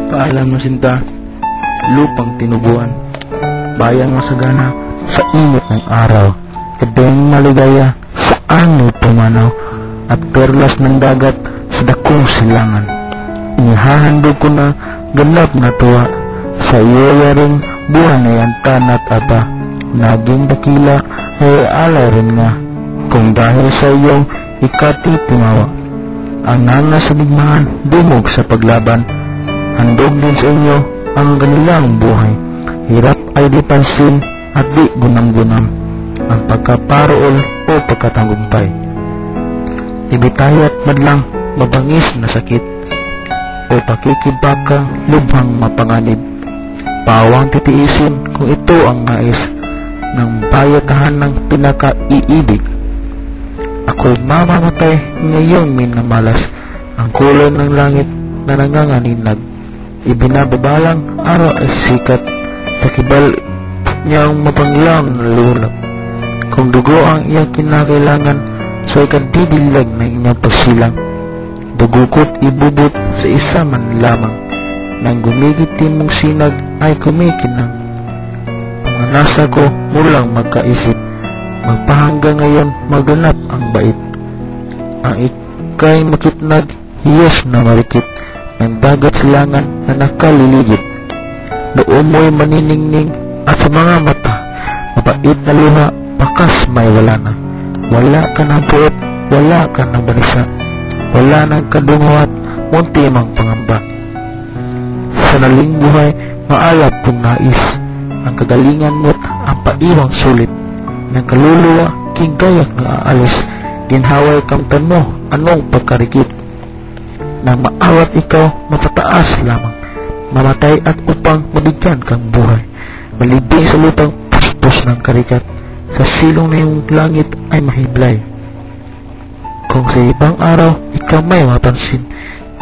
Paalam na sinta, lupang tinubuan, bayang masagana sa init ng araw, kadeng maligaya sa angin pumanaw, at perlas ng dagat sa dakong silangan. Inihahandog ko na ganap na tuwa, sa iyo rin buwan na yan tanat apa, naging dakila ay alay rin nga, kung dahil sa iyong ikati pumawa. Ang nanga sa digmaan, dumog sa paglaban, handog din sa inyo ang ganilang buhay. Hirap ay di pansin at di gunam-gunam, ang pagkaparool o pagkatanggumpay. Ibitay at madlang mabangis na sakit, o pakikibakang lubhang mapanganib. Pawang titiisin kung ito ang nais ng bayatahan ng pinaka-iibig. Ako'y mamamatay ngayong minamalas, ang kulay ng langit na nanganganinag. Ibinababalang araw ay sikat, sa kibal niyang mapanglang na lulap. Kung dugo ang iyang kinakailangan, so ikadidilag na inyong pagsilang. Dugukot ibubot sa isa man lamang, nang gumigitim mong sinag ay kumikinang. Panganasa ko mulang magkaisip, magpahangga ngayon maganap ang bait. Ang ikay makitnag, hiyos na marikit, ng dagat silangan na nakaliligit. Noon mo'y maniningning at sa mga mata, mapait na luha, bakas may wala na. Wala ka ng puot, wala ka ng banisa, wala ng kadunguhat, munti mang pangamba. Sa naling buhay, maalap kong nais, ang kagalingan mo't ang paiwang sulit, ng kaluluwa, kigayak na aalis, ginhaway kamtan mo, anong pagkarikit. Nang maawat ikaw, matataas lamang, mamatay at upang mabigyan kang buhay, malibing sa lupang puspos ng karikat, sa silong na iyong langit ay mahiblay. Kung sa ibang araw, ikaw may mapansin,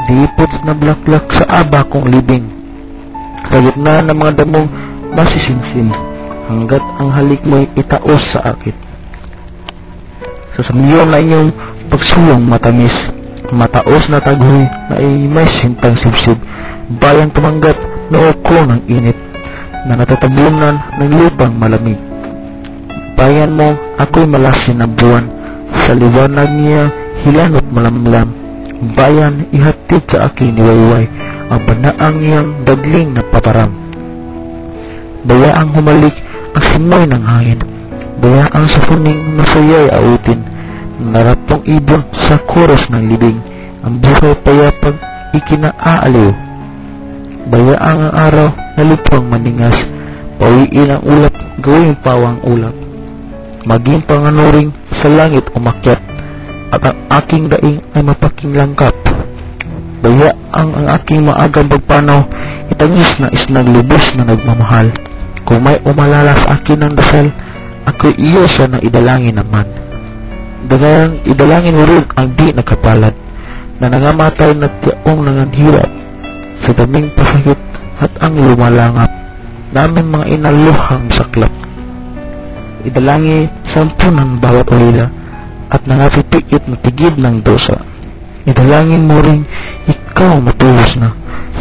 diipot na blaklak sa aba kong libing, sa gitna ng mga damong masisingsin, hanggat ang halik mo'y itaos sa akit. Sa samyon na inyong pagsulong matamis, mataos na taguhoy na ay may sintang sibsib, bayang tumanggap na oko ng init, na natatabunan ng lupang malamig. Bayan mo, ako'y malasin na buwan, sa liwanag niya hilanot malamlam. Bayan, ihatid sa akin ni Wayway, ang banaang iyang dagling na paparam. Bayaang humalik ang simoy ng hangin, bayaang sa puning masaya'y autin, narapong ibon sa koros ng libing, ang buhay payapag ikinaaaliw. Bayaang ang araw na lupang maningas, pawiin ang ulap, gawing pawang ulap. Maging panganuring sa langit umakyat, at ang aking daing ay mapaking langkap. Bayaang ang aking maagang pagpanaw, itangis na isnag lubos na nagmamahal. Kung may umalala sa akin ng dasal, ako'y iyo siya na idalangin naman. Dagayang idalangin mo rin ang di nakapalad, na nangamatay na tiyaong nanganghirap, sa daming pasakit at ang lumalangap, namin mga inaluhang saklap. Idalangin sampu ng bawat ulila, at nangapipikit na tigid ng dosa. Idalangin mo rin ikaw matuhos na,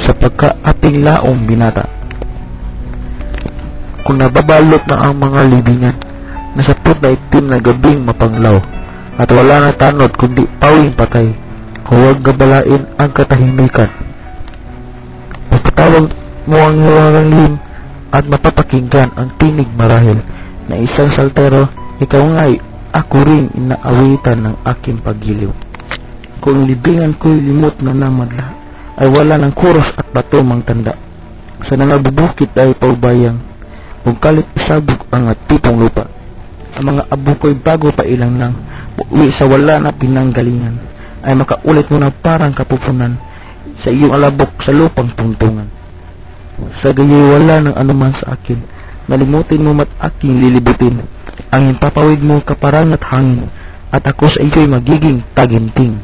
sa pagka-ating laong binata. Kung nababalot na ang mga libingan, nasapot na itim na gabing mapanglaw, at wala na tanod kundi pawing patay, huwag gabalain ang katahimikan. Mapatawag mo ang luwangang lim, at mapapakinggan ang tinig marahil, na isang saltero, ikaw nga'y ako rin inaawitan ng aking paggiliw. Kung libingan ko'y limot na namadla, ay wala ng kuros at bato mang tanda. Sa nangabubukit ay paubayang, kung kalit isabog ang tipong lupa. Ang mga abo ko'y bago pa ilang lang, uwi sa wala na pinanggalingan, ay makaulit mo na parang kapupunan, sa iyong alabok sa lupang tuntungan. Sa gayoy wala ng anuman sa akin, nalimutin mo mat aking lilibutin, ang impapawid mo kaparang at hangin, at ako sa iyo'y magiging taginting.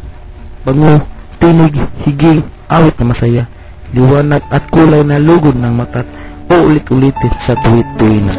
Bango, tinig, higing, awit na masaya, liwanag at kulay na lugod ng matat, o ulit-ulitin sa tuwid-tuwi na.